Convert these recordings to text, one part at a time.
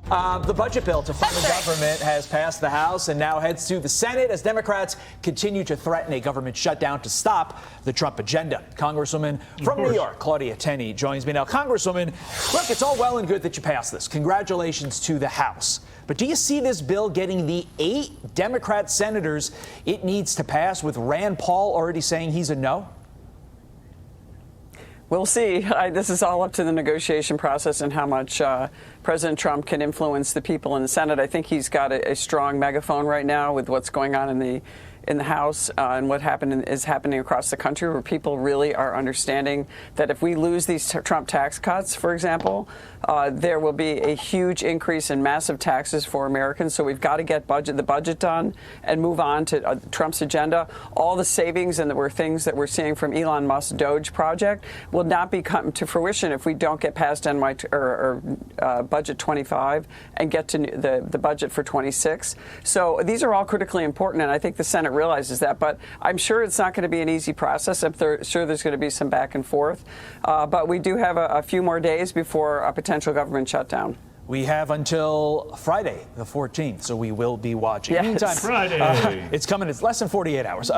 The budget bill to fund the government has passed the House and now heads to the Senate as Democrats continue to threaten a government shutdown to stop the Trump agenda. Congresswoman from New York, Claudia Tenney, joins me now. Congresswoman, look, it's all well and good that you passed this. Congratulations to the House. But do you see this bill getting the 8 Democrat senators it needs to pass, with Rand Paul already saying he's a no? We'll see. This is all up to the negotiation process and how much President Trump can influence the people in the Senate. I think he's got a strong megaphone right now with what's going on in the House and what is happening across the country, where people really are understanding that if we lose these Trump tax cuts, for example, there will be a huge increase in massive taxes for Americans. So we've got to get the budget done and move on to Trump's agenda. All the savings and things that we're seeing from Elon Musk's Doge project will not be come to fruition if we don't get past budget 25 and get to the budget for 26. So these are all critically important, and I think the Senate realizes that. But I'm sure it's not going to be an easy process. I'm sure there's going to be some back and forth. But we do have a few more days before a potential government shutdown. We have until Friday, the 14th, so we will be watching. Yes. Meantime, Friday. It's coming. It's less than 48 hours.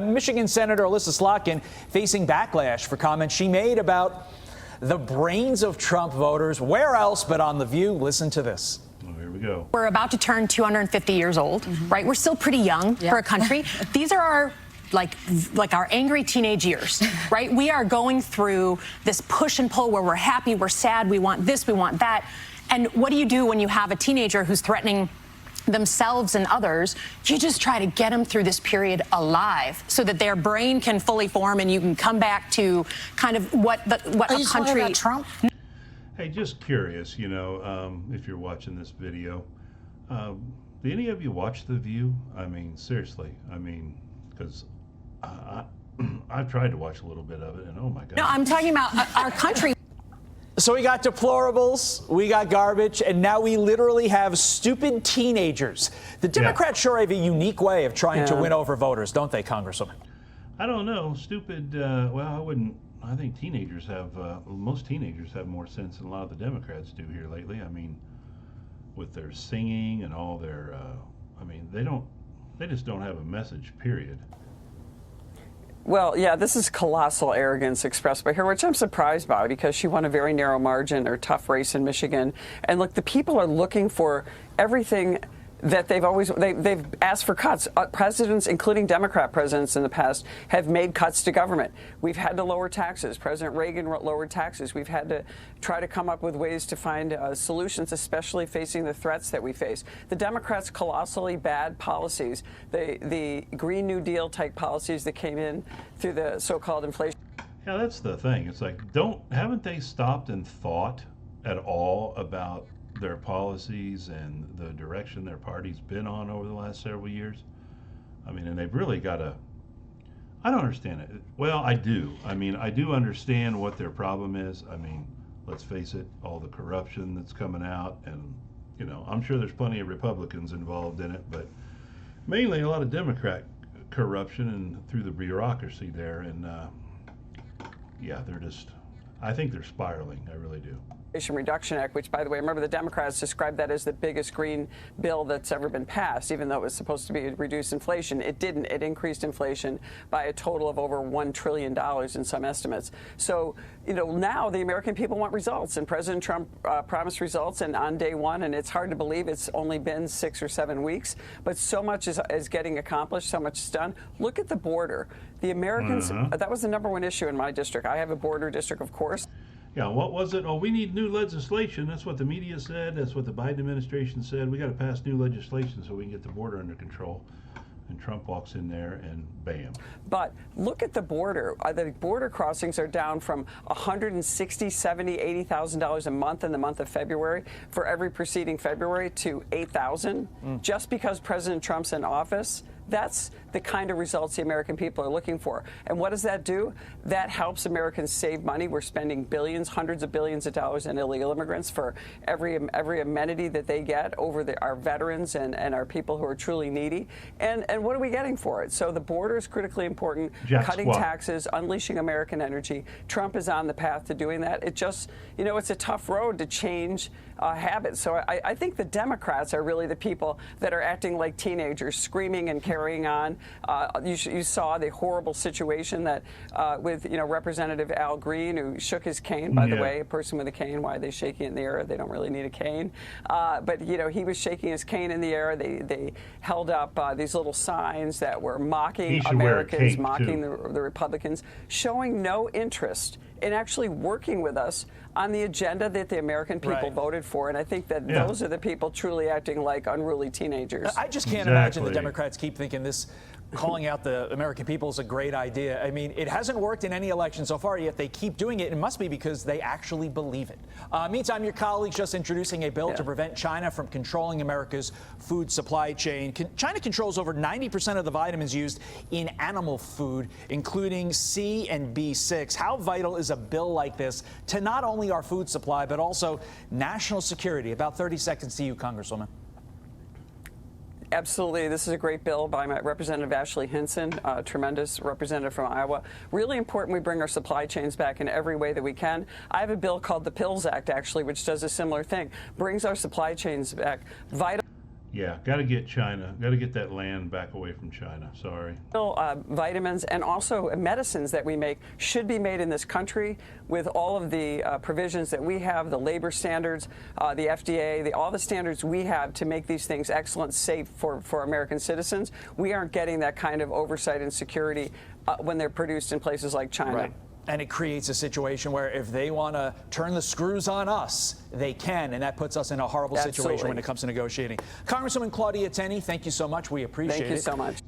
Michigan Senator Alyssa Slotkin facing backlash for comments she made about the brains of Trump voters. Where else but on The View? Listen to this. Oh, here we go. We're about to turn 250 years old, right? We're still pretty young for a country. These are our like our angry teenage years, right? We are going through this push and pull where we're happy, we're sad, we want this, we want that. And what do you do when you have a teenager who's threatening themselves and others? You just try to get them through this period alive so that their brain can fully form and you can come back to kind of what a country. About Trump? Hey, just curious, if you're watching this video, do any of you watch The View? I mean, seriously, because I've tried to watch a little bit of it, and oh my God. No, I'm talking about our country. So we got deplorables, we got garbage, and now we literally have stupid teenagers. The Democrats sure have a unique way of trying to win over voters, don't they, Congresswoman? I don't know. Stupid, I think teenagers most teenagers have more sense than a lot of the Democrats do here lately. I mean, with their singing and all their, they just don't have a message, period. Well, yeah, this is colossal arrogance expressed by her, which I'm surprised by because she won a very narrow margin or tough race in Michigan. And look, the people are looking for everything that they've asked for cuts. Presidents, including Democrat presidents in the past, have made cuts to government. We've had to lower taxes. President Reagan lowered taxes. We've had to try to come up with ways to find solutions, especially facing the threats that we face. The Democrats' colossally bad policies, the Green New Deal type policies that came in through the so-called inflation. Yeah, that's the thing. It's like, haven't they stopped and thought at all about their policies and the direction their party's been on over the last several years? And they've really got to, I don't understand it. Well, I do. I do understand what their problem is. Let's face it, all the corruption that's coming out, and, I'm sure there's plenty of Republicans involved in it, but mainly a lot of Democrat corruption and through the bureaucracy there. And I think they're spiraling. I really do. Inflation Reduction Act, which, by the way, remember the Democrats described that as the biggest green bill that's ever been passed, even though it was supposed to be reduce inflation. It didn't. It increased inflation by a total of over $1 trillion in some estimates. So, now the American people want results, and President Trump promised results and on day one, and it's hard to believe it's only been 6 or 7 weeks, but so much is getting accomplished, so much is done. Look at the border. The Americans, that was the #1 issue in my district. I have a border district, of course. Yeah, what was it? Oh, we need new legislation. That's what the media said. That's what the Biden administration said. We got to pass new legislation so we can get the border under control. And Trump walks in there and bam. But look at the border. The border crossings are down from $160,000, $70,000, $80,000 a month in the month of February for every preceding February to $8,000 just because President Trump's in office. That's the kind of results the American people are looking for. And what does that do? That helps Americans save money. We're spending billions, hundreds of billions of dollars on illegal immigrants for every amenity that they get over our veterans and our people who are truly needy. And what are we getting for it? So the border is critically important. Cutting taxes, unleashing American energy. Trump is on the path to doing that. It just, it's a tough road to change habits. So I think the Democrats are really the people that are acting like teenagers, screaming and carrying on. You saw the horrible situation that with Representative Al Green, who shook his cane. By the way, a person with a cane, why are they shaking it in the air? They don't really need a cane. But he was shaking his cane in the air. They held up these little signs that were mocking Americans, mocking the Republicans, showing no interest in actually working with us on the agenda that the American people voted for. And I think that those are the people truly acting like unruly teenagers. I just can't imagine the Democrats keep thinking this calling out the American people is a great idea. I mean, it hasn't worked in any election so far, yet they keep doing it. It must be because they actually believe it. Meantime, your colleague's just introducing a bill to prevent China from controlling America's food supply chain. China controls over 90% of the vitamins used in animal food, including C and B6. How vital is a bill like this to not only our food supply, but also national security? About 30 seconds to you, Congresswoman. Absolutely. This is a great bill by my Representative Ashley Hinson, a tremendous representative from Iowa. Really important we bring our supply chains back in every way that we can. I have a bill called the Pills Act, actually, which does a similar thing. Brings our supply chains back. Vital. Yeah, got to get that land back away from China. Sorry. Vitamins and also medicines that we make should be made in this country with all of the provisions that we have, the labor standards, the FDA, all the standards we have to make these things excellent, safe for American citizens. We aren't getting that kind of oversight and security when they're produced in places like China. Right. And it creates a situation where if they want to turn the screws on us, they can. And that puts us in a horrible situation when it comes to negotiating. Congresswoman Claudia Tenney, thank you so much. We appreciate it. Thank you so much.